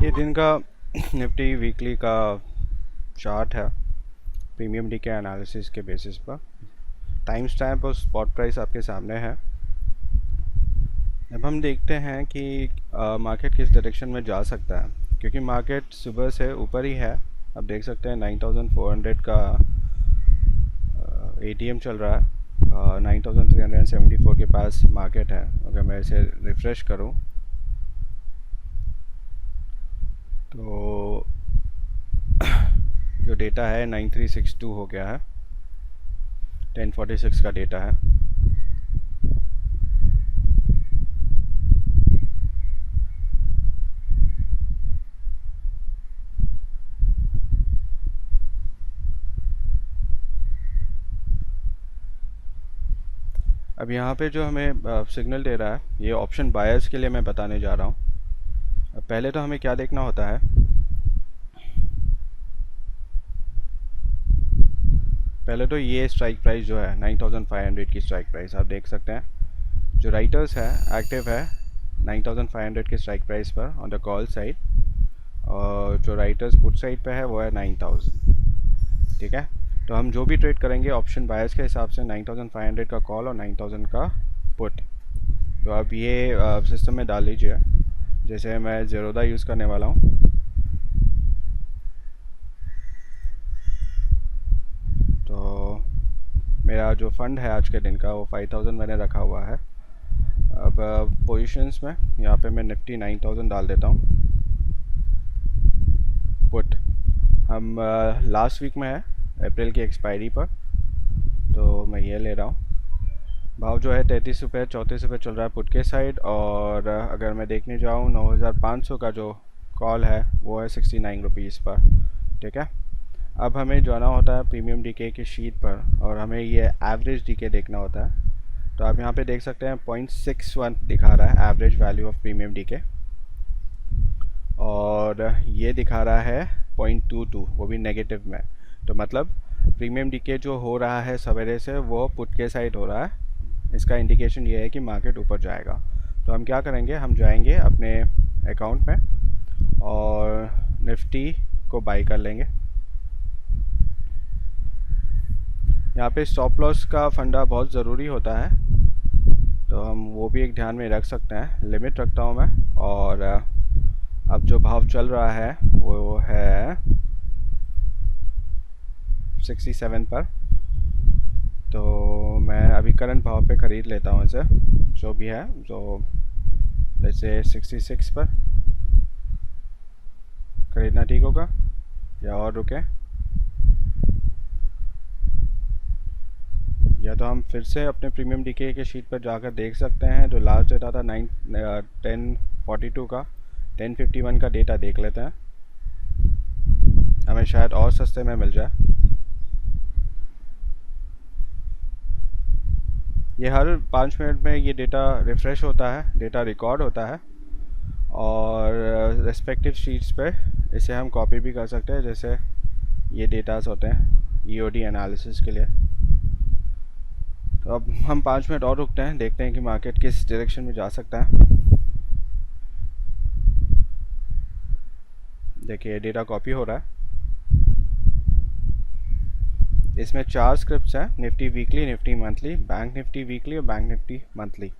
ये दिन का निफ्टी वीकली का चार्ट है प्रीमियम डी के एनालिसिस के बेसिस पर। टाइम स्टैम्प और स्पॉट प्राइस आपके सामने है। अब हम देखते हैं कि मार्केट किस डायरेक्शन में जा सकता है, क्योंकि मार्केट सुबह से ऊपर ही है। आप देख सकते हैं 9400 का एटीएम चल रहा है। 9374 के पास मार्केट है। अगर मैं इसे रिफ़्रेश करूं तो जो डेटा है 9362 हो गया है। 1046 का डेटा है। अब यहाँ पे जो हमें सिग्नल दे रहा है, ये ऑप्शन बायर्स के लिए मैं बताने जा रहा हूँ। अब पहले तो हमें क्या देखना होता है, पहले तो ये स्ट्राइक प्राइस जो है 9500 की स्ट्राइक प्राइस आप देख सकते हैं। जो राइटर्स है एक्टिव है 9500 के स्ट्राइक प्राइस पर ऑन द कॉल साइड, और जो राइटर्स पुट साइड पे है वो है 9000। ठीक है, तो हम जो भी ट्रेड करेंगे ऑप्शन बायर्स के हिसाब से 9500 का कॉल और 9000 का पुट। तो आप ये सिस्टम में डाल लीजिए। जैसे मैं ज़ेरोदा यूज़ करने वाला हूँ, तो मेरा जो फंड है आज के दिन का वो 5000 मैंने रखा हुआ है। अब पोजीशंस में यहाँ पे मैं निफ्टी 9000 डाल देता हूँ। पुट हम लास्ट वीक में है, अप्रैल की एक्सपायरी पर, तो मैं ये ले रहा हूँ। भाव जो है 33 रुपये 34 रुपये चल रहा है पुट के साइड, और अगर मैं देखने जाऊँ 9500 का जो कॉल है वो है 69 रुपीज़ पर। ठीक है, अब हमें जाना होता है प्रीमियम डीके की शीट पर, और हमें ये एवरेज डीके देखना होता है। तो आप यहाँ पे देख सकते हैं 0.61 दिखा रहा है average value of premium DK, और ये दिखा रहा है 0.22, वो भी नेगेटिव में। तो मतलब प्रीमियम डीके जो हो रहा है सवेरे से वो पुट के साइड हो रहा है। इसका इंडिकेशन ये है कि मार्केट ऊपर जाएगा। तो हम क्या करेंगे, हम जाएंगे अपने अकाउंट में और निफ्टी को बाई कर लेंगे। यहाँ पे स्टॉप लॉस का फंडा बहुत ज़रूरी होता है, तो हम वो भी एक ध्यान में रख सकते हैं। लिमिट रखता हूँ मैं, और अब जो भाव चल रहा है वो है 67 पर, तो मैं अभी करंट भाव पे ख़रीद लेता हूँ इसे, जो भी है। जो जैसे 66 पर ख़रीदना ठीक होगा या और रुके, या तो हम फिर से अपने प्रीमियम डीके के शीट पर जाकर देख सकते हैं। जो लास्ट डेटा था 1042 का, 1051 का डेटा देख लेते हैं, हमें शायद और सस्ते में मिल जाए। ये हर 5 मिनट में ये डेटा रिफ़्रेश होता है, डेटा रिकॉर्ड होता है, और रेस्पेक्टिव शीट्स पे इसे हम कॉपी भी कर सकते हैं, जैसे ये डेटास होते हैं ईओडी एनालिसिस के लिए। तो अब हम 5 मिनट और रुकते हैं, देखते हैं कि मार्केट किस डायरेक्शन में जा सकता है। देखिए डेटा कॉपी हो रहा है। इसमें 4 स्क्रिप्ट्स हैं, Nifty weekly, Nifty monthly, bank Nifty weekly और बैंक निफ्टी मंथली।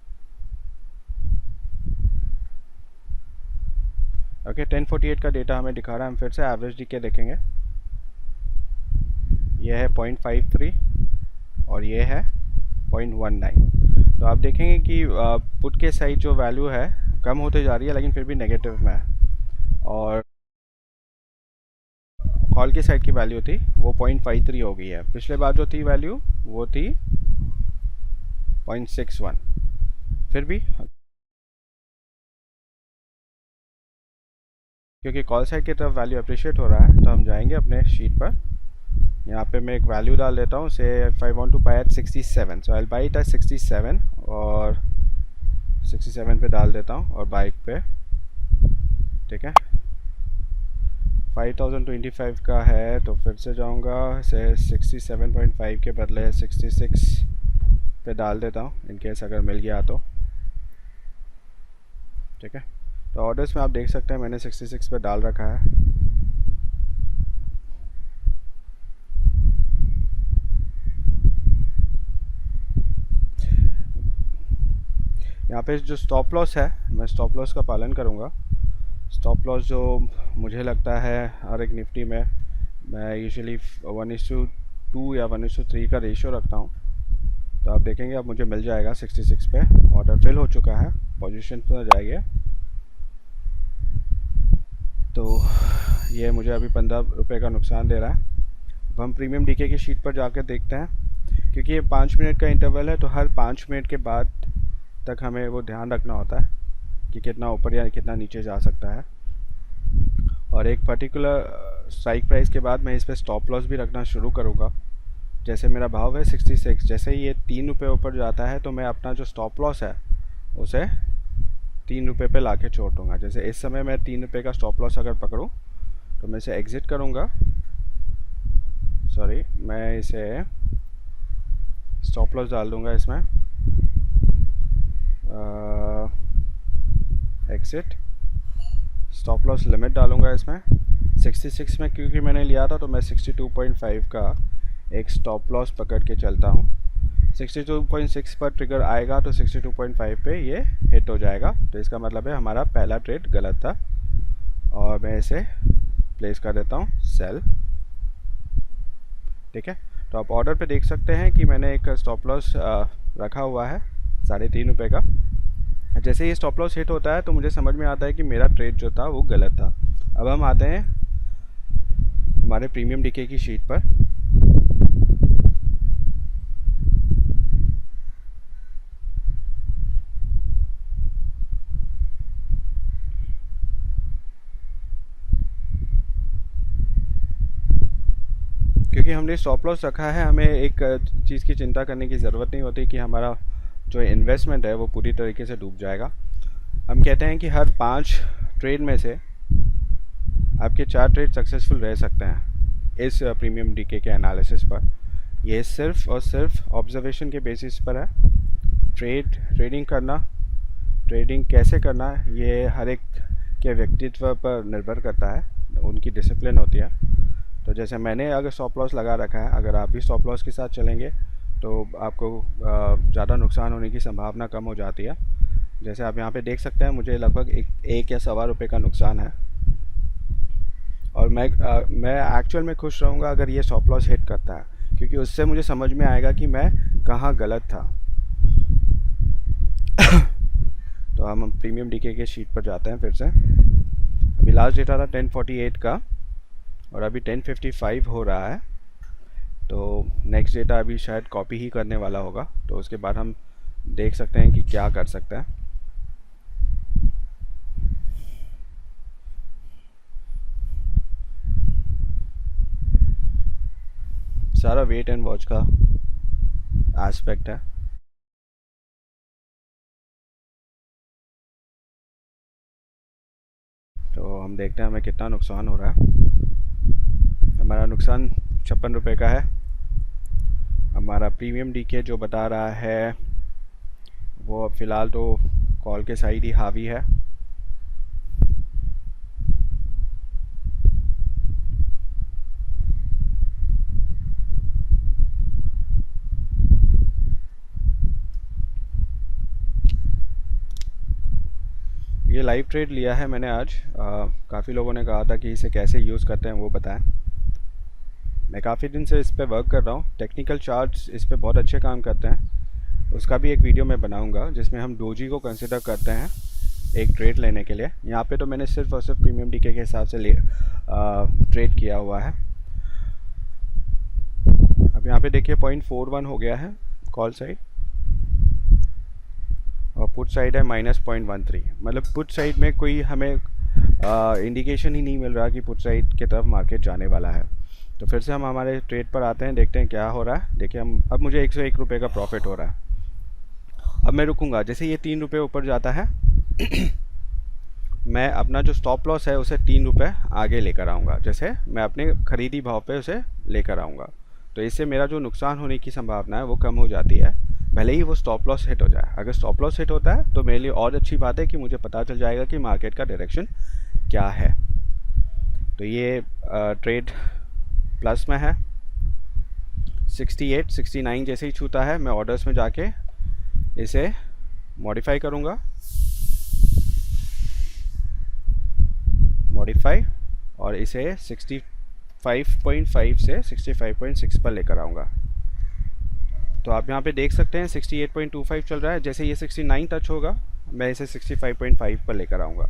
ओके, 1048 का डेटा हमें दिखा रहा है। हम फिर से एवरेज डीके देखेंगे। यह है 0.53 और ये है 0.19। तो आप देखेंगे कि पुट के साइड जो वैल्यू है कम होते जा रही है, लेकिन फिर भी नेगेटिव में है, और कॉल की साइड की वैल्यू थी वो 0.53 हो गई है। पिछले बार जो थी वैल्यू वो थी 0.61। फिर भी क्योंकि कॉल साइड की तरफ वैल्यू अप्रिशिएट हो रहा है, तो हम जाएंगे अपने शीट पर। यहाँ पे मैं एक वैल्यू डाल देता हूँ, say if I want to buy at 67, so I will buy it at 67, और 67 पे डाल देता हूँ और बाइक पे। ठीक है, 5025 का है, तो फिर से जाऊँगा इसे 67.5 के बदले 66 पे डाल देता हूँ, इनकेस अगर मिल गया तो। ठीक है, तो ऑर्डर्स में आप देख सकते हैं मैंने 66 पे डाल रखा है। यहाँ पे जो स्टॉप लॉस है, मैं स्टॉप लॉस का पालन करूँगा। स्टॉप लॉस जो मुझे लगता है हर एक निफ्टी में मैं यूजुअली 1:2 या 1:3 का रेशियो रखता हूँ। तो आप देखेंगे अब मुझे मिल जाएगा 66 पे। ऑर्डर फिल हो चुका है, पोजीशन पर जाएंगे। तो ये मुझे अभी 15 रुपये का नुकसान दे रहा है। अब हम प्रीमियम डीके की शीट पर जाकर देखते हैं, क्योंकि ये 5 मिनट का इंटरवल है, तो हर 5 मिनट के बाद तक हमें वो ध्यान रखना होता है कि कितना ऊपर या कितना नीचे जा सकता है। और एक पर्टिकुलर स्ट्राइक प्राइस के बाद मैं इस पर स्टॉप लॉस भी रखना शुरू करूँगा। जैसे मेरा भाव है 66, जैसे ही ये 3 रुपये ऊपर जाता है तो मैं अपना जो स्टॉप लॉस है उसे 3 रुपये पे ला के छोड़ दूँगा। जैसे इस समय मैं 3 रुपये का स्टॉप लॉस अगर पकड़ूँ तो मैं इसे एग्ज़िट करूँगा। सॉरी, मैं इसे स्टॉप लॉस डाल दूँगा इसमें, एग्ज़िट। स्टॉप लॉस लिमिट डालूँगा इसमें 66 में, क्योंकि मैंने लिया था तो मैं 62.5 का एक स्टॉप लॉस पकड़ के चलता हूँ। 62.6 पर ट्रिगर आएगा तो 62.5 पे ये हिट हो जाएगा। तो इसका मतलब है हमारा पहला ट्रेड गलत था और मैं इसे प्लेस कर देता हूँ सेल। ठीक है, तो आप ऑर्डर पे देख सकते हैं कि मैंने एक स्टॉप लॉस रखा हुआ है 3.5 रुपये का। जैसे ये स्टॉप लॉस हिट होता है तो मुझे समझ में आता है कि मेरा ट्रेड जो था वो गलत था। अब हम आते हैं हमारे प्रीमियम डीके की शीट पर। क्योंकि हमने स्टॉप लॉस रखा है, हमें एक चीज़ की चिंता करने की ज़रूरत नहीं होती कि हमारा जो इन्वेस्टमेंट है वो पूरी तरीके से डूब जाएगा। हम कहते हैं कि हर 5 ट्रेड में से आपके 4 ट्रेड सक्सेसफुल रह सकते हैं इस प्रीमियम डीके के एनालिसिस पर। ये सिर्फ और सिर्फ ऑब्जर्वेशन के बेसिस पर है। ट्रेडिंग करना, ट्रेडिंग कैसे करना, ये हर एक के व्यक्तित्व पर निर्भर करता है, उनकी डिसिप्लिन होती है। तो जैसे मैंने अगर स्टॉप लॉस लगा रखा है, अगर आप भी स्टॉप लॉस के साथ चलेंगे तो आपको ज़्यादा नुकसान होने की संभावना कम हो जाती है। जैसे आप यहाँ पे देख सकते हैं मुझे लगभग एक या सवा रुपये का नुकसान है। और मैं एक्चुअल में खुश रहूँगा अगर ये स्टॉप लॉस हिट करता है, क्योंकि उससे मुझे समझ में आएगा कि मैं कहाँ गलत था। तो हम प्रीमियम डीके के शीट पर जाते हैं फिर से। अभी लास्ट डेटा था 1048 का और अभी 1055 हो रहा है। तो नेक्स्ट डेटा अभी शायद कॉपी ही करने वाला होगा, तो उसके बाद हम देख सकते हैं कि क्या कर सकते हैं। सारा वेट एंड वॉच का एस्पेक्ट है। तो हम देखते हैं हमें कितना नुकसान हो रहा है। हमारा नुकसान 56 रुपये का है। हमारा प्रीमियम डीके जो बता रहा है वो फ़िलहाल तो कॉल के साइड ही हावी है। ये लाइव ट्रेड लिया है मैंने आज। काफ़ी लोगों ने कहा था कि इसे कैसे यूज़ करते हैं वो बताएं। मैं काफ़ी दिन से इस पे वर्क कर रहा हूँ। टेक्निकल चार्ट्स इस पे बहुत अच्छे काम करते हैं। उसका भी एक वीडियो मैं बनाऊंगा जिसमें हम डोजी को कंसिडर करते हैं एक ट्रेड लेने के लिए। यहाँ पे तो मैंने सिर्फ और सिर्फ प्रीमियम डीके के हिसाब से ट्रेड किया हुआ है। अब यहाँ पे देखिए 0.41 हो गया है कॉल साइड और पुट साइड है -0.13। मतलब पुट साइड में कोई हमें इंडिकेशन ही नहीं मिल रहा कि पुट साइड की तरफ मार्केट जाने वाला है। तो फिर से हम हमारे ट्रेड पर आते हैं, देखते हैं क्या हो रहा है। देखिए अब मुझे 101 रुपये का प्रॉफिट हो रहा है। अब मैं रुकूंगा, जैसे ये 3 रुपये ऊपर जाता है मैं अपना जो स्टॉप लॉस है उसे 3 रुपये आगे लेकर आऊँगा। जैसे मैं अपने ख़रीदी भाव पे उसे लेकर आऊँगा, तो इससे मेरा जो नुकसान होने की संभावना है वो कम हो जाती है। भले ही वो स्टॉप लॉस हिट हो जाए। अगर स्टॉप लॉस हिट होता है तो मेरे लिए और अच्छी बात है कि मुझे पता चल जाएगा कि मार्केट का डायरेक्शन क्या है। तो ये ट्रेड प्लस में है। 68 69 जैसे ही छूता है मैं ऑर्डर्स में जाके इसे मॉडिफाई करूँगा, मॉडिफाई, और इसे 65.5 से 65.6 पर लेकर आऊँगा। तो आप यहाँ पे देख सकते हैं 68.25 चल रहा है। जैसे ये 69 टच होगा मैं इसे 65.5 पर लेकर आऊँगा।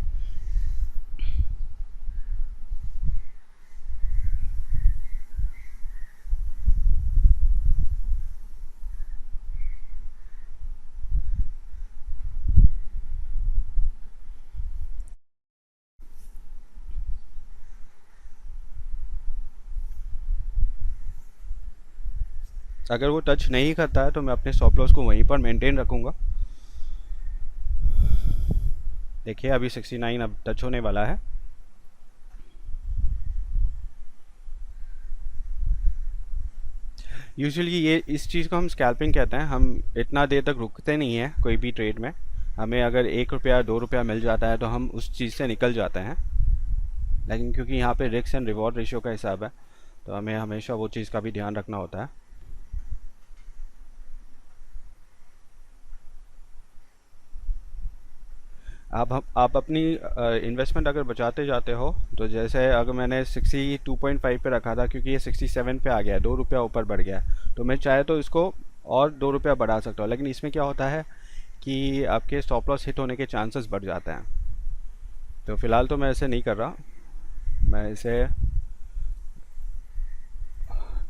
अगर वो टच नहीं करता है तो मैं अपने स्टॉप लॉस को वहीं पर मेंटेन रखूँगा। देखिए अभी 69 अब टच होने वाला है। यूजुअली ये इस चीज़ को हम स्कैल्पिंग कहते हैं। हम इतना देर तक रुकते नहीं हैं कोई भी ट्रेड में। हमें अगर 1 रुपया 2 रुपया मिल जाता है तो हम उस चीज़ से निकल जाते हैं, लेकिन क्योंकि यहाँ पे रिस्क एंड रिवॉर्ड रेशियो का हिसाब है तो हमें हमेशा वो चीज़ का भी ध्यान रखना होता है। आप अपनी इन्वेस्टमेंट अगर बचाते जाते हो तो जैसे अगर मैंने 62.5 पे रखा था, क्योंकि ये 67 पे आ गया है, 2 रुपया ऊपर बढ़ गया है, तो मैं चाहे तो इसको और 2 रुपया बढ़ा सकता हूँ। लेकिन इसमें क्या होता है कि आपके स्टॉप लॉस हिट होने के चांसेस बढ़ जाते हैं। तो फ़िलहाल तो मैं ऐसे नहीं कर रहा, मैं इसे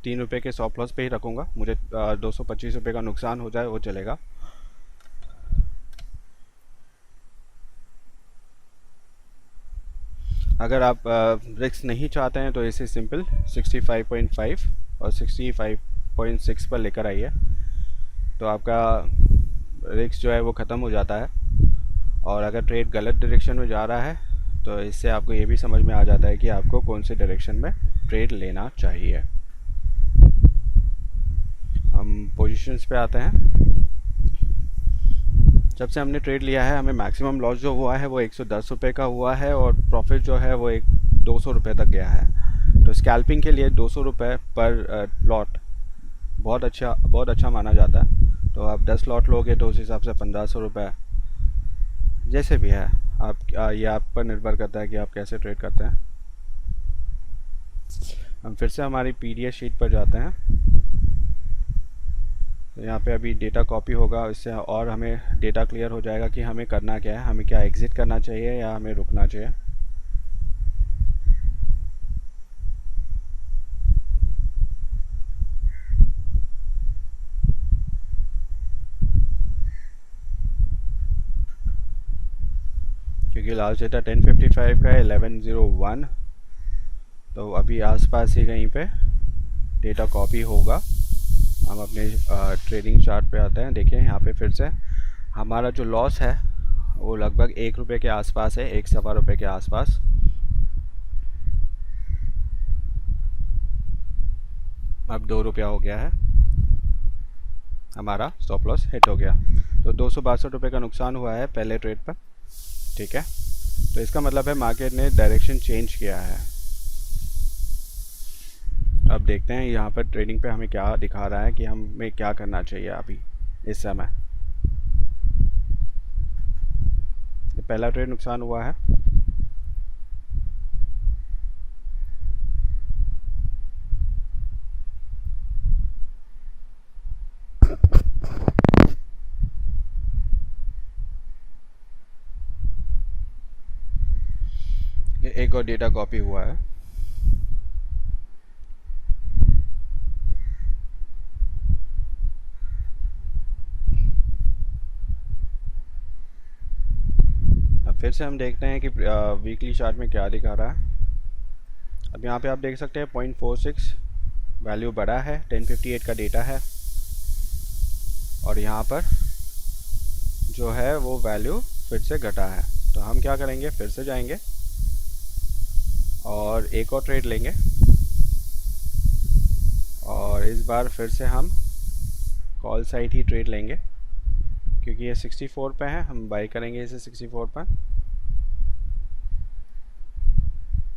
3 रुपये के स्टॉप लॉस पे ही रखूँगा। मुझे 225 रुपये का नुकसान हो जाए वो चलेगा। अगर आप रिस्क नहीं चाहते हैं तो इसे सिंपल 65.5 और 65.6 पर लेकर आइए, तो आपका रिस्क जो है वो ख़त्म हो जाता है। और अगर ट्रेड गलत डायरेक्शन में जा रहा है तो इससे आपको ये भी समझ में आ जाता है कि आपको कौन से डायरेक्शन में ट्रेड लेना चाहिए। हम पोजीशंस पे आते हैं। जब से हमने ट्रेड लिया है हमें मैक्सिमम लॉस जो हुआ है वो 110 रुपये का हुआ है, और प्रॉफिट जो है वो 200 रुपये तक गया है। तो स्कैल्पिंग के लिए 200 रुपये पर लॉट बहुत अच्छा माना जाता है। तो आप 10 लॉट लोगे तो उस हिसाब से 1500 रुपये, जैसे भी है आप, ये आप पर निर्भर करता है कि आप कैसे ट्रेड करते हैं। हम फिर से हमारी पीडीएफ शीट पर जाते हैं। तो यहाँ पे अभी डेटा कॉपी होगा, इससे और हमें डेटा क्लियर हो जाएगा कि हमें करना क्या है, हमें क्या एग्ज़िट करना चाहिए या हमें रुकना चाहिए। क्योंकि लास्ट डेटा 10:55 का है, 11:01, तो अभी आसपास ही कहीं पे डेटा कॉपी होगा। हम अपने ट्रेडिंग चार्ट पे आते हैं। देखिए यहाँ पे फिर से हमारा जो लॉस है वो लगभग 1 रुपये के आसपास है, 1 सवा रुपये के आसपास। अब 2 रुपया हो गया है, हमारा स्टॉप लॉस हिट हो गया। तो 262 रुपये का नुकसान हुआ है पहले ट्रेड पर। ठीक है, तो इसका मतलब है मार्केट ने डायरेक्शन चेंज किया है। अब देखते हैं यहाँ पर ट्रेडिंग पे हमें क्या दिखा रहा है कि हमें क्या करना चाहिए अभी इस समय। ये पहला ट्रेड नुकसान हुआ है। ये एक और डेटा कॉपी हुआ है। अब फिर से हम देखते हैं कि वीकली चार्ट में क्या दिखा रहा है। अब यहाँ पे आप देख सकते हैं 0.46 वैल्यू बढ़ा है, 10:58 का डेटा है, और यहाँ पर जो है वो वैल्यू फिर से घटा है। तो हम क्या करेंगे, फिर से जाएंगे और एक और ट्रेड लेंगे, और इस बार फिर से हम कॉल साइड ही ट्रेड लेंगे, क्योंकि ये 64 पे है, हम बाई करेंगे इसे 64 पर।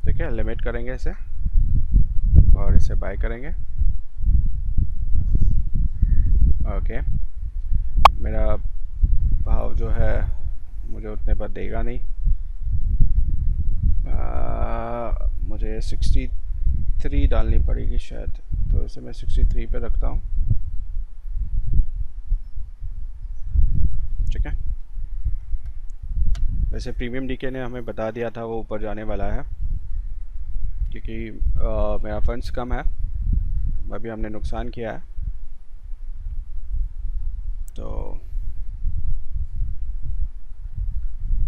ठीक है, लिमिट करेंगे इसे और इसे बाई करेंगे। ओके, मेरा भाव जो है मुझे उतने पर देगा नहीं, मुझे 63 डालनी पड़ेगी शायद, तो इसे मैं 63 पे रखता हूँ। ठीक है, वैसे प्रीमियम डीके ने हमें बता दिया था वो ऊपर जाने वाला है, क्योंकि मेरा फंड्स कम है, अभी हमने नुकसान किया है। तो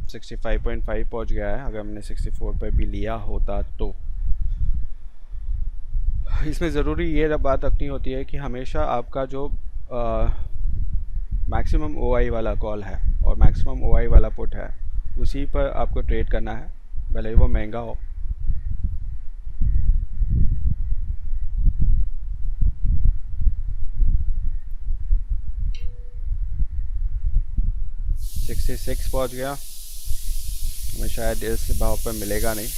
65.5 पहुंच गया है, अगर हमने 64 पे भी लिया होता तो। इसमें ज़रूरी ये बात रखनी होती है कि हमेशा आपका जो मैक्सिमम ओआई वाला कॉल है और मैक्सिमम ओआई वाला पुट है, उसी पर आपको ट्रेड करना है, भले ही वो महंगा हो। सिक्सटी सिक्स पहुँच गया, हमें शायद इस भाव पर मिलेगा नहीं।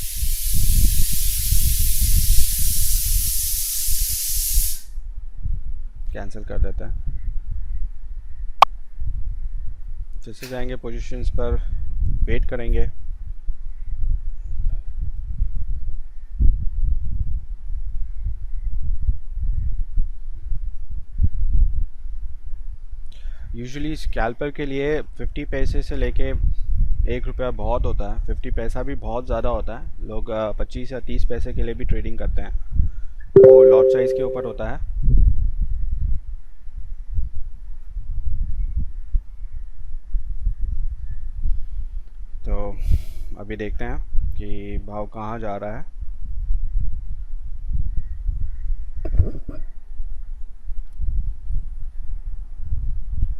कैंसिल कर देते हैं, फिर से जाएंगे पोजीशंस पर, वेट करेंगे। यूजुअली स्कैल्पर के लिए 50 पैसे से लेके 1 रुपया बहुत होता है, 50 पैसा भी बहुत ज़्यादा होता है। लोग 25 या 30 पैसे के लिए भी ट्रेडिंग करते हैं, वो लॉट साइज़ के ऊपर होता है। तो अभी देखते हैं कि भाव कहाँ जा रहा है।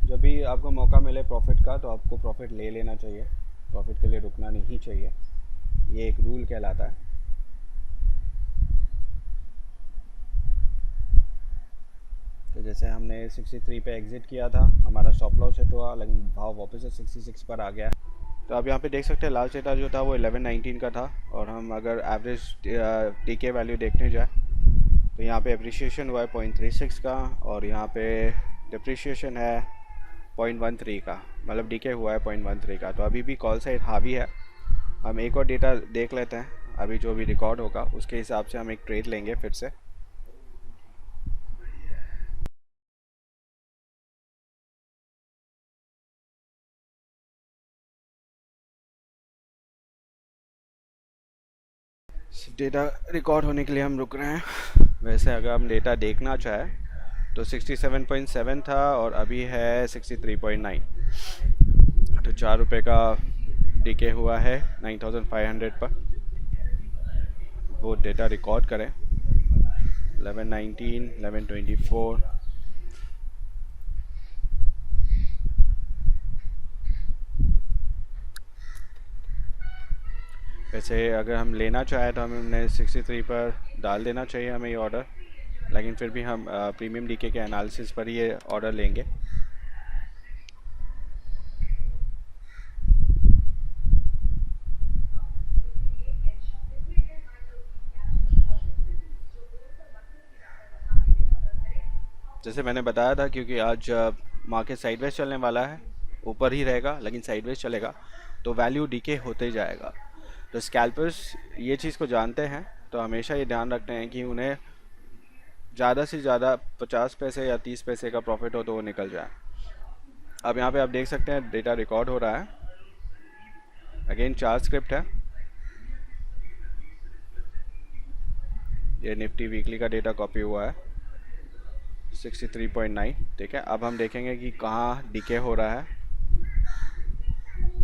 जब भी आपको मौका मिले प्रॉफिट का, तो आपको प्रॉफिट ले लेना चाहिए, प्रॉफिट के लिए रुकना नहीं चाहिए, ये एक रूल कहलाता है। तो जैसे हमने 63 पे एग्ज़िट किया था, हमारा स्टॉप लॉस हिट हुआ, लेकिन भाव वापस से 66 पर आ गया। तो अब यहाँ पे देख सकते हैं लास्ट डेटा जो था वो 1119 का था, और हम अगर एवरेज टीके वैल्यू देखने जाए तो यहाँ पे अप्रिशिएशन हुआ है 0.36 का, और यहाँ पे डिप्रिशिएशन है 0.13 का, मतलब डीके हुआ है 0.13 का। तो अभी भी कॉल साइड हावी है। हम एक और डेटा देख लेते हैं, अभी जो भी रिकॉर्ड होगा उसके हिसाब से हम एक ट्रेड लेंगे फिर से। डेटा रिकॉर्ड होने के लिए हम रुक रहे हैं। वैसे अगर हम डेटा देखना चाहें तो 67.7 था और अभी है 63.9, तो 4 रुपये का डीके हुआ है 9500 पर। वो डेटा रिकॉर्ड करें 1119, 1124, वैसे अगर हम लेना चाहें तो हमने 63 पर डाल देना चाहिए हमें ये ऑर्डर, लेकिन फिर भी हम प्रीमियम डीके के एनालिसिस पर ये ऑर्डर लेंगे। जैसे मैंने बताया था, क्योंकि आज मार्केट साइडवेज चलने वाला है, ऊपर ही रहेगा लेकिन साइडवेज चलेगा, तो वैल्यू डीके होते जाएगा। तो स्कैल्पर्स ये चीज़ को जानते हैं, तो हमेशा ये ध्यान रखते हैं कि उन्हें ज़्यादा से ज़्यादा 50 पैसे या 30 पैसे का प्रॉफिट हो तो वो निकल जाए। अब यहाँ पे आप देख सकते हैं डेटा रिकॉर्ड हो रहा है, अगेन चार्ट स्क्रिप्ट है, ये निफ्टी वीकली का डेटा कॉपी हुआ है 63.9। ठीक है, अब हम देखेंगे कि कहाँ डीके हो रहा है।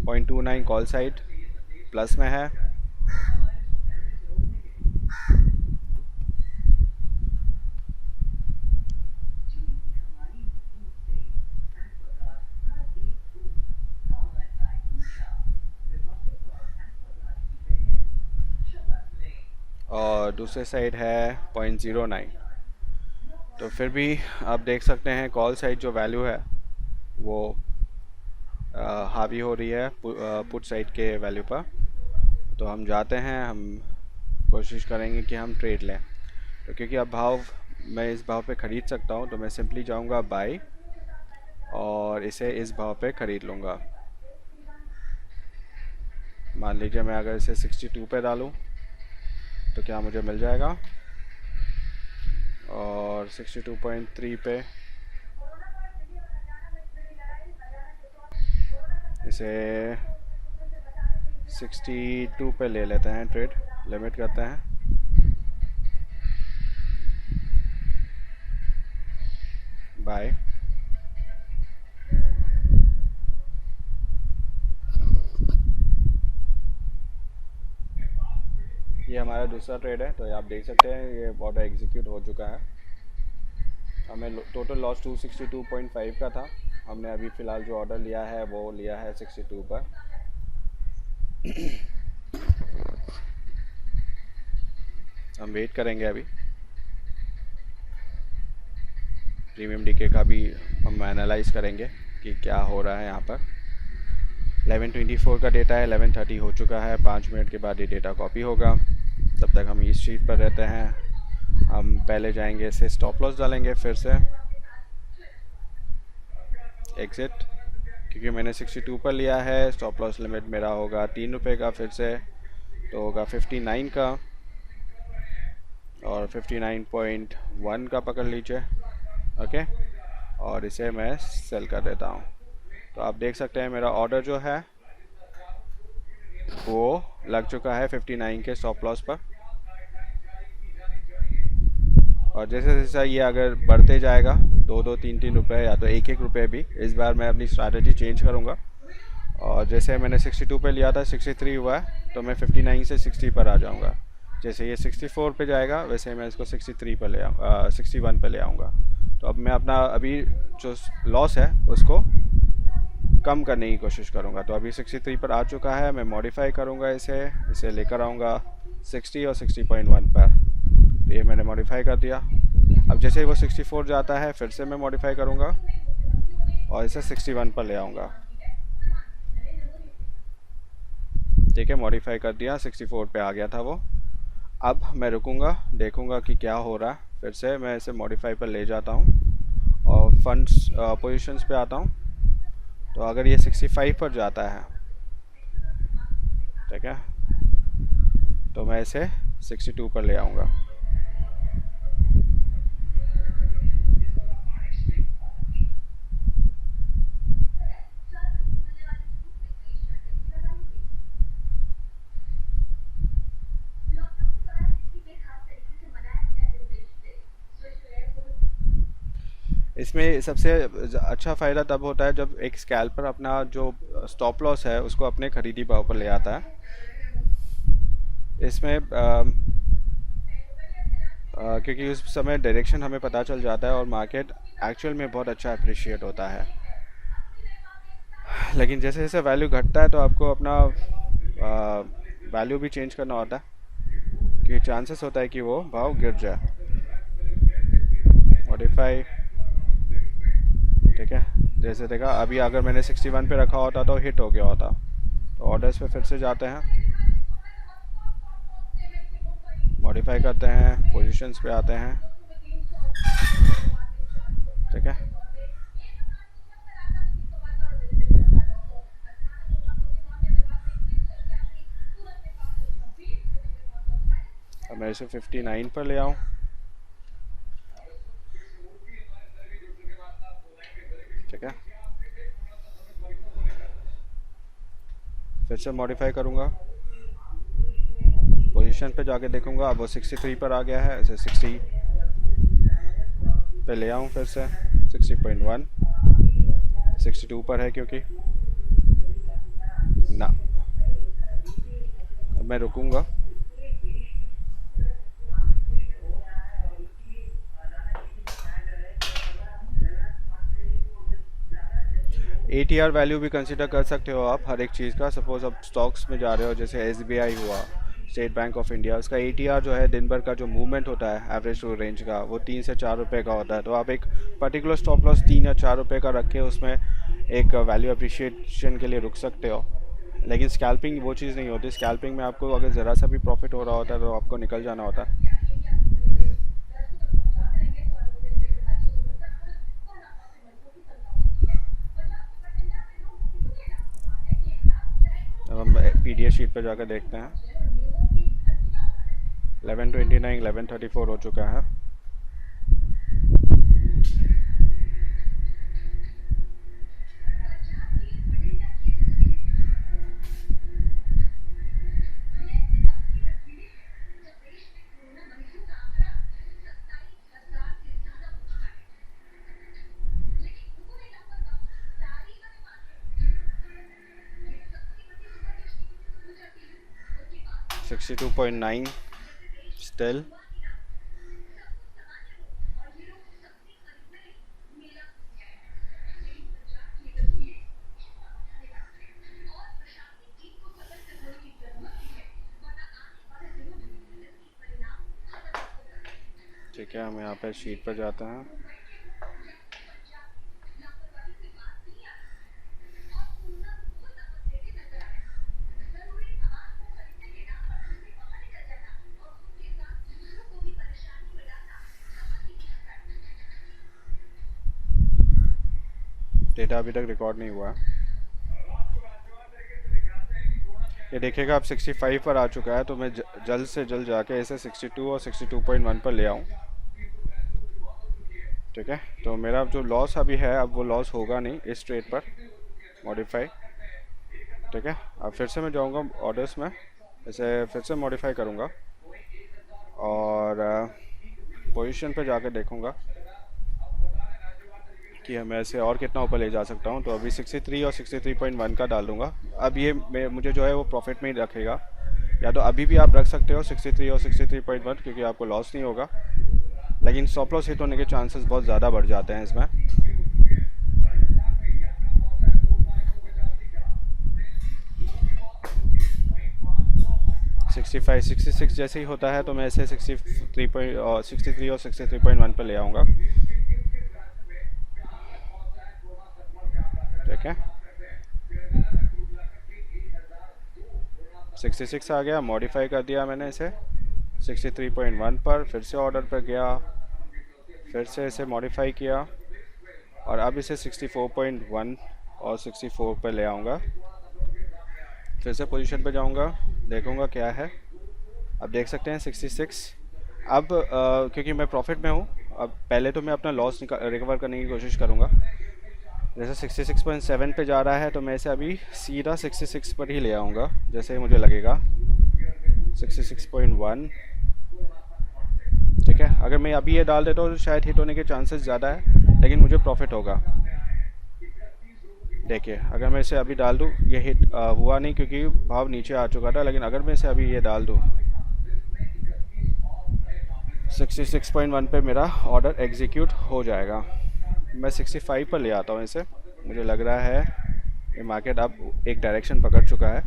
0.29 कॉल साइड प्लस में है, और दूसरे साइड है 0.09। तो फिर भी आप देख सकते हैं कॉल साइड जो वैल्यू है वो हावी हो रही है पुट साइड के वैल्यू पर। तो हम जाते हैं, हम कोशिश करेंगे कि हम ट्रेड लें। तो क्योंकि अब भाव मैं इस भाव पे ख़रीद सकता हूँ तो मैं सिंपली जाऊँगा बाई और इसे इस भाव पे ख़रीद लूँगा। मान लीजिए मैं अगर इसे 62 पे डालूँ तो क्या मुझे मिल जाएगा, और 62.3 पे इसे 62 पे ले लेते हैं, ट्रेड लिमिट करते हैं। बाय। ये हमारा दूसरा ट्रेड है, तो आप देख सकते हैं ये ऑर्डर एग्जीक्यूट हो चुका है। हमें टोटल लॉस 262.5 का था। हमने अभी फ़िलहाल जो ऑर्डर लिया है वो लिया है 62 पर। हम वेट करेंगे अभी। प्रीमियम डीके का भी हम एनालाइज करेंगे कि क्या हो रहा है यहाँ पर। 11:24 का डेटा है, 11:30 हो चुका है। 5 मिनट के बाद ये डेटा कॉपी होगा। तब तक हम इस शीट पर रहते हैं। हम पहले जाएंगे, इसे स्टॉप लॉस डालेंगे, फिर से एग्ज़िट, क्योंकि मैंने 62 पर लिया है। स्टॉप लॉस लिमिट मेरा होगा 3 रुपये का, फिर से तो होगा 59 का और 59.1 का पकड़ लीजिए। ओके, और इसे मैं सेल कर देता हूँ। तो आप देख सकते हैं मेरा ऑर्डर जो है वो लग चुका है 59 के स्टॉप लॉस पर। और जैसे जैसे ये अगर बढ़ते जाएगा 2-2, 3-3 रुपये या तो 1-1 रुपये भी, इस बार मैं अपनी स्ट्रैटेजी चेंज करूँगा। और जैसे मैंने 62 पे लिया था, 63 हुआ है, तो मैं 59 से 60 पर आ जाऊँगा। जैसे ये 64 पे जाएगा वैसे मैं इसको 63 पर ले 61 पे ले आऊँगा। तो अब मैं अपना अभी जो लॉस है उसको कम करने की कोशिश करूँगा। तो अभी 63 पर आ चुका है, मैं मॉडिफाई करूँगा इसे लेकर आऊँगा 60 और 60.1 पर। तो ये मैंने मॉडिफाई कर दिया। अब जैसे ही वो 64 जाता है फिर से मैं मॉडिफाई करूँगा और इसे 61 पर ले आऊँगा। ठीक है, मॉडिफाई कर दिया, 64 पे आ गया था वो। अब मैं रुकूँगा, देखूँगा कि क्या हो रहा है। फिर से मैं इसे मॉडिफाई पर ले जाता हूँ और फंड्स पोजीशंस पे आता हूँ। तो अगर ये 65 पर जाता है, ठीक है, तो मैं इसे 62 पर ले आऊँगा। इसमें सबसे अच्छा फ़ायदा तब होता है जब एक स्कैल्पर अपना जो स्टॉप लॉस है उसको अपने खरीदी भाव पर ले आता है। इसमें क्योंकि उस समय डायरेक्शन हमें पता चल जाता है और मार्केट एक्चुअल में बहुत अच्छा अप्रिशिएट होता है। लेकिन जैसे जैसे वैल्यू घटता है तो आपको अपना वैल्यू भी चेंज करना होता है, क्योंकि चांसेस होता है कि वो भाव गिर जाए। मॉडिफाई, ठीक है, जैसे देखा अभी अगर मैंने 61 पे रखा होता तो हिट हो गया होता। तो ऑर्डर्स पे फिर से जाते हैं, मॉडिफाई करते हैं, पोजीशंस पे आते हैं, ठीक है। अब मैं इसे 59 पर ले आऊँ, ठीक है, फिर से मॉडिफाई करूँगा, पोजीशन पे जाके देखूँगा। अब वो 63 पर आ गया है, इसे 60 पे ले आऊँ, फिर से 60.1, 62 पर है क्योंकि ना। अब मैं रुकूँगा, ATR वैल्यू भी कंसिडर कर सकते हो आप हर एक चीज़ का। सपोज़ अब स्टॉक्स में जा रहे हो, जैसे SBI हुआ, स्टेट बैंक ऑफ इंडिया, उसका ATR जो है दिन भर का जो मूवमेंट होता है एवरेज टू रेंज का, वो 3 से 4 रुपये का होता है। तो आप एक पर्टिकुलर स्टॉप लॉस 3 या 4 रुपये का रख के उसमें एक वैल्यू अप्रिशिएशन के लिए रुक सकते हो। लेकिन स्कैल्पिंग वो चीज़ नहीं होती। स्कैल्पिंग में आपको अगर ज़रा सा भी प्रॉफिट हो रहा होता है तो आपको निकल जाना होता है। अब हम PDF शीट पर जाकर देखते हैं। 1129 1134 हो चुका है। $62.9 still. ठीक है, हम यहाँ पे शीट पर जाते हैं। डेटा अभी तक रिकॉर्ड नहीं हुआ है। ये देखिएगा अब 65 पर आ चुका है, तो मैं जल्द से जल्द जाके इसे 62 और 62.1 पर ले आऊँ। ठीक है, तो मेरा जो लॉस अभी है अब वो लॉस होगा नहीं इस ट्रेड पर मॉडिफाई। ठीक है, अब फिर से मैं जाऊँगा ऑर्डर्स में, इसे फिर से मॉडिफाई करूँगा और पोजीशन पे जाकर देखूँगा कि मैं इसे और कितना ऊपर ले जा सकता हूँ। तो अभी 63 और 63.1 का डाल दूँगा। अब ये मुझे जो है वो प्रॉफिट में ही रखेगा, या तो अभी भी आप रख सकते हो 63 और 63.1, क्योंकि आपको लॉस नहीं होगा। लेकिन स्टॉप लॉस हिट होने के चांसेस बहुत ज़्यादा बढ़ जाते हैं इसमें। $65 $66 जैसे ही होता है तो मैं इसे 63 और 63.1 पर ले आऊँगा। ठीक है, 66 आ गया, मॉडिफाई कर दिया मैंने इसे 63.1 पर। फिर से ऑर्डर पर गया, फिर से इसे मॉडिफाई किया और अब इसे 64.1 और 64 पर ले आऊँगा। फिर से पोजीशन पे जाऊँगा, देखूँगा क्या है। अब देख सकते हैं 66। अब क्योंकि मैं प्रॉफिट में हूँ, अब पहले तो मैं अपना लॉस रिकवर करने की कोशिश करूँगा। जैसे 66.7 पे जा रहा है तो मैं इसे अभी सीधा 66 पर ही ले आऊँगा, जैसे मुझे लगेगा 66.1। ठीक है, अगर मैं अभी ये डाल देता हूँ तो शायद हिट होने के चांसेस ज़्यादा है, लेकिन मुझे प्रॉफिट होगा। देखिए, अगर मैं इसे अभी डाल दूँ, ये हिट हुआ नहीं क्योंकि भाव नीचे आ चुका था, लेकिन अगर मैं इसे अभी ये डाल दूँ 66.1 पे मेरा ऑर्डर एग्जीक्यूट हो जाएगा। मैं 65 पर ले आता हूँ इसे। मुझे लग रहा है ये मार्केट अब एक डायरेक्शन पकड़ चुका है।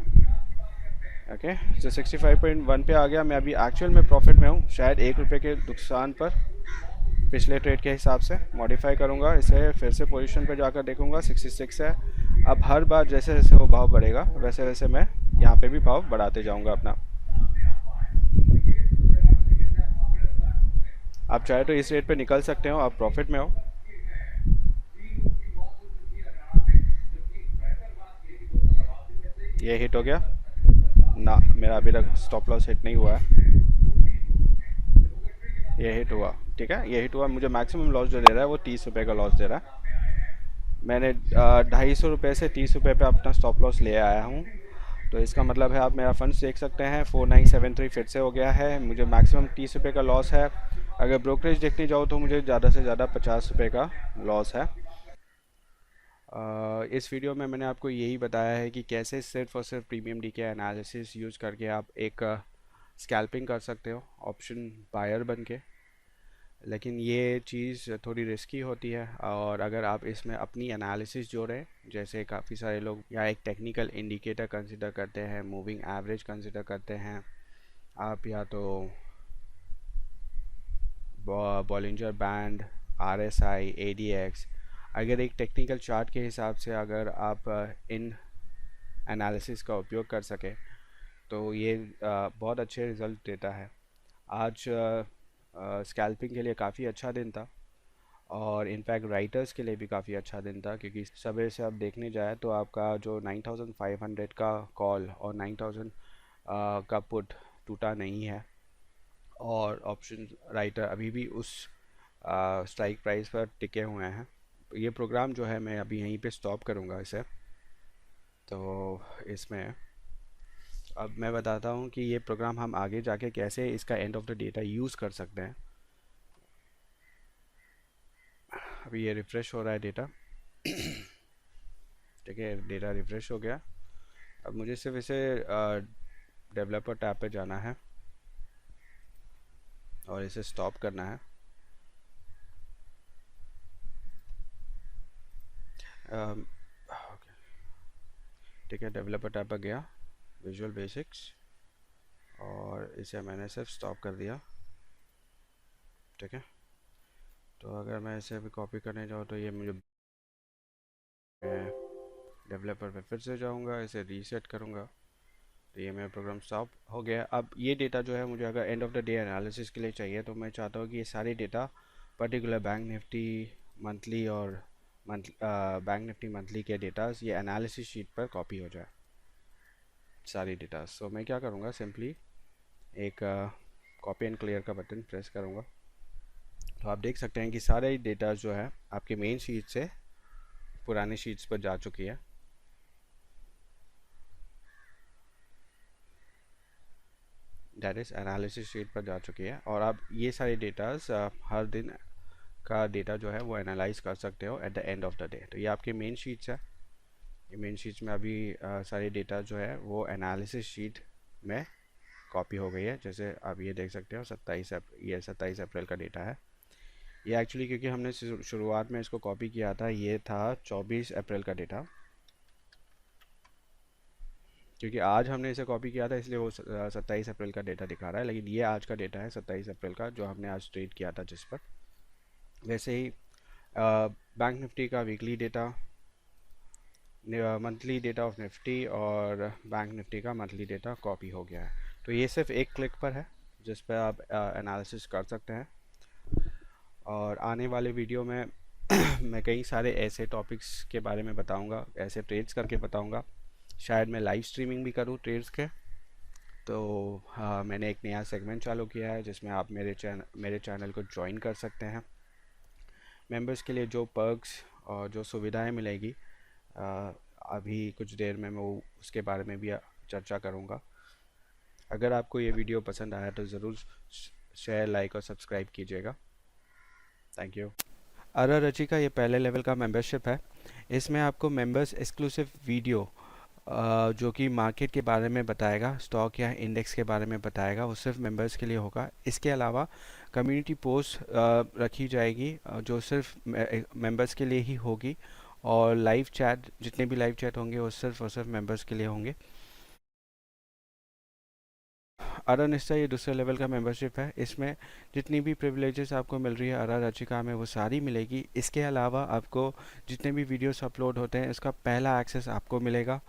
ओके, तो 65.1 पे आ गया। मैं अभी एक्चुअल में प्रॉफिट में हूँ, शायद ₹1 के नुकसान पर पिछले ट्रेड के हिसाब से। मॉडिफाई करूँगा इसे, फिर से पोजीशन पे जाकर देखूँगा 66 है। अब हर बार जैसे जैसे वो भाव बढ़ेगा वैसे वैसे मैं यहाँ पे भी भाव बढ़ाते जाऊँगा अपना। आप चाहे तो इस रेट पे निकल सकते हो, आप प्रॉफिट में हो। ये हिट हो गया ना, मेरा अभी तक स्टॉप लॉस हिट नहीं हुआ है। ये हिट हुआ, ठीक है, ये हिट हुआ। मुझे मैक्सिमम लॉस जो दे रहा है वो ₹30 का लॉस दे रहा है। मैंने ₹250 से ₹30 पे अपना स्टॉप लॉस ले आया हूँ। तो इसका मतलब है आप मेरा फंड्स देख सकते हैं 4973 फिर से हो गया है। मुझे मैक्सिमम ₹30 का लॉस है। अगर ब्रोकरेज देखने जाओ तो मुझे ज़्यादा से ज़्यादा ₹50 का लॉस है। इस वीडियो में मैंने आपको यही बताया है कि कैसे सिर्फ और सिर्फ प्रीमियम डीके एनालिसिस यूज़ करके आप एक स्कैल्पिंग कर सकते हो ऑप्शन बायर बन के। लेकिन ये चीज़ थोड़ी रिस्की होती है, और अगर आप इसमें अपनी एनालिसिस जोड़ें, जैसे काफ़ी सारे लोग या एक टेक्निकल इंडिकेटर कंसिडर करते हैं, मूविंग एवरेज कंसिडर करते हैं, आप या तो बॉलिंजर बैंड, RSI, ADX, अगर एक टेक्निकल चार्ट के हिसाब से अगर आप इन एनालिसिस का उपयोग कर सकें तो ये बहुत अच्छे रिज़ल्ट देता है। आज स्कैल्पिंग के लिए काफ़ी अच्छा दिन था और इनफैक्ट राइटर्स के लिए भी काफ़ी अच्छा दिन था, क्योंकि सवेरे से आप देखने जाए तो आपका जो 9500 का कॉल और 9000 का पुट टूटा नहीं है और ऑप्शन राइटर अभी भी उस स्ट्राइक प्राइस पर टिके हुए हैं। ये प्रोग्राम जो है मैं अभी यहीं पे स्टॉप करूँगा इसे। तो इसमें अब मैं बताता हूँ कि ये प्रोग्राम हम आगे जाके कैसे इसका end of the data use कर सकते हैं। अभी ये रिफ़्रेश हो रहा है डेटा। ठीक है, डेटा रिफ़्रेश हो गया। अब मुझे सिर्फ इसे डेवलपर टैब पे जाना है और इसे स्टॉप करना है। ठीक है, डेवलपर टैब पर गया, विजुअल बेसिक्स, और इसे मैंने सिर्फ स्टॉप कर दिया। ठीक है, तो अगर मैं इसे अभी कॉपी करने जाऊँ तो ये मुझे डेवलपर पे फिर से जाऊँगा, इसे रीसेट करूँगा तो ये मेरा प्रोग्राम स्टॉप हो गया। अब ये डेटा जो है मुझे अगर end of the day analysis के लिए चाहिए तो मैं चाहता हूँ कि ये सारे data particular bank Nifty monthly और बैंक निफ्टी मंथली के डेटास ये एनालिसिस शीट पर कॉपी हो जाए, सारी डेटा। सो मैं क्या करूँगा, सिंपली एक कॉपी एंड क्लियर का बटन प्रेस करूँगा तो आप देख सकते हैं कि सारे डेटा जो है आपके मेन शीट से पुराने शीट्स पर जा चुकी है। दैट इज़ एनालिसिस शीट पर जा चुकी है और आप ये सारे डेटास हर दिन का डेटा जो है वो एनालाइज कर सकते हो at the end of the day. तो ये आपके मेन शीट्स है। ये मेन शीट्स में अभी सारे डेटा जो है वो एनालिसिस शीट में कॉपी हो गई है। जैसे आप ये देख सकते हो ये 27 अप्रैल का डेटा है। ये एक्चुअली क्योंकि हमने शुरुआत में इसको कॉपी किया था, ये था 24 अप्रैल का डेटा। क्योंकि आज हमने इसे कॉपी किया था इसलिए वो 27 अप्रैल का डेटा दिखा रहा है, लेकिन ये आज का डेटा है 27 अप्रैल का जो हमने आज ट्रेड किया था जिस पर। वैसे ही बैंक निफ्टी का weekly data, monthly data of Nifty और बैंक निफ्टी का मंथली डेटा कॉपी हो गया है। तो ये सिर्फ एक क्लिक पर है जिस पर आप एनालिसिस कर सकते हैं। और आने वाले वीडियो में मैं कई सारे ऐसे टॉपिक्स के बारे में बताऊंगा, ऐसे ट्रेड्स करके बताऊंगा। शायद मैं लाइव स्ट्रीमिंग भी करूं ट्रेड्स के। तो मैंने एक नया सेगमेंट चालू किया है जिसमें आप मेरे चैनल को ज्वाइन कर सकते हैं। मेंबर्स के लिए जो पर्क्स और जो सुविधाएं मिलेगी अभी कुछ देर में मैं वो उसके बारे में भी चर्चा करूंगा। अगर आपको ये वीडियो पसंद आया तो ज़रूर शेयर, लाइक और सब्सक्राइब कीजिएगा। Thank you. RRHE का ये पहले लेवल का मेंबरशिप है। इसमें आपको मेंबर्स एक्सक्लूसिव वीडियो जो कि मार्केट के बारे में बताएगा, स्टॉक या इंडेक्स के बारे में बताएगा, वो सिर्फ मेंबर्स के लिए होगा। इसके अलावा कम्युनिटी पोस्ट रखी जाएगी जो सिर्फ मेंबर्स के लिए ही होगी, और लाइव चैट, जितने भी लाइव चैट होंगे वो सिर्फ और सिर्फ मेंबर्स के लिए होंगे। निश्चय ये दूसरे लेवल का मेंबरशिप है। इसमें जितनी भी प्रिविलेजेस आपको मिल रही है RRHE में वो सारी मिलेगी। इसके अलावा आपको जितने भी वीडियोस अपलोड होते हैं इसका पहला एक्सेस आपको मिलेगा।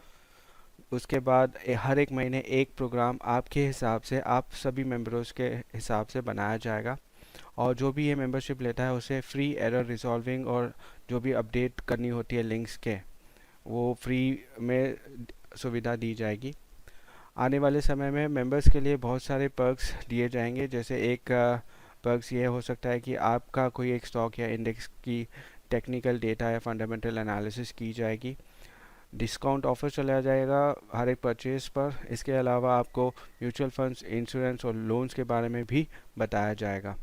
उसके बाद हर एक महीने एक प्रोग्राम आपके हिसाब से, आप सभी मेंबर्स के हिसाब से बनाया जाएगा, और जो भी ये मेंबरशिप लेता है उसे फ्री एरर रिजॉल्विंग और जो भी अपडेट करनी होती है लिंक्स के, वो फ्री में सुविधा दी जाएगी। आने वाले समय में मेंबर्स के लिए बहुत सारे पर्क्स दिए जाएंगे। जैसे एक पर्क्स ये हो सकता है कि आपका कोई एक स्टॉक या इंडेक्स की टेक्निकल डेटा या फंडामेंटल एनालिसिस की जाएगी। डिस्काउंट ऑफर चलाया जाएगा हर एक परचेज पर। इसके अलावा आपको म्यूचुअल फंड्स, इंश्योरेंस और लोन्स के बारे में भी बताया जाएगा।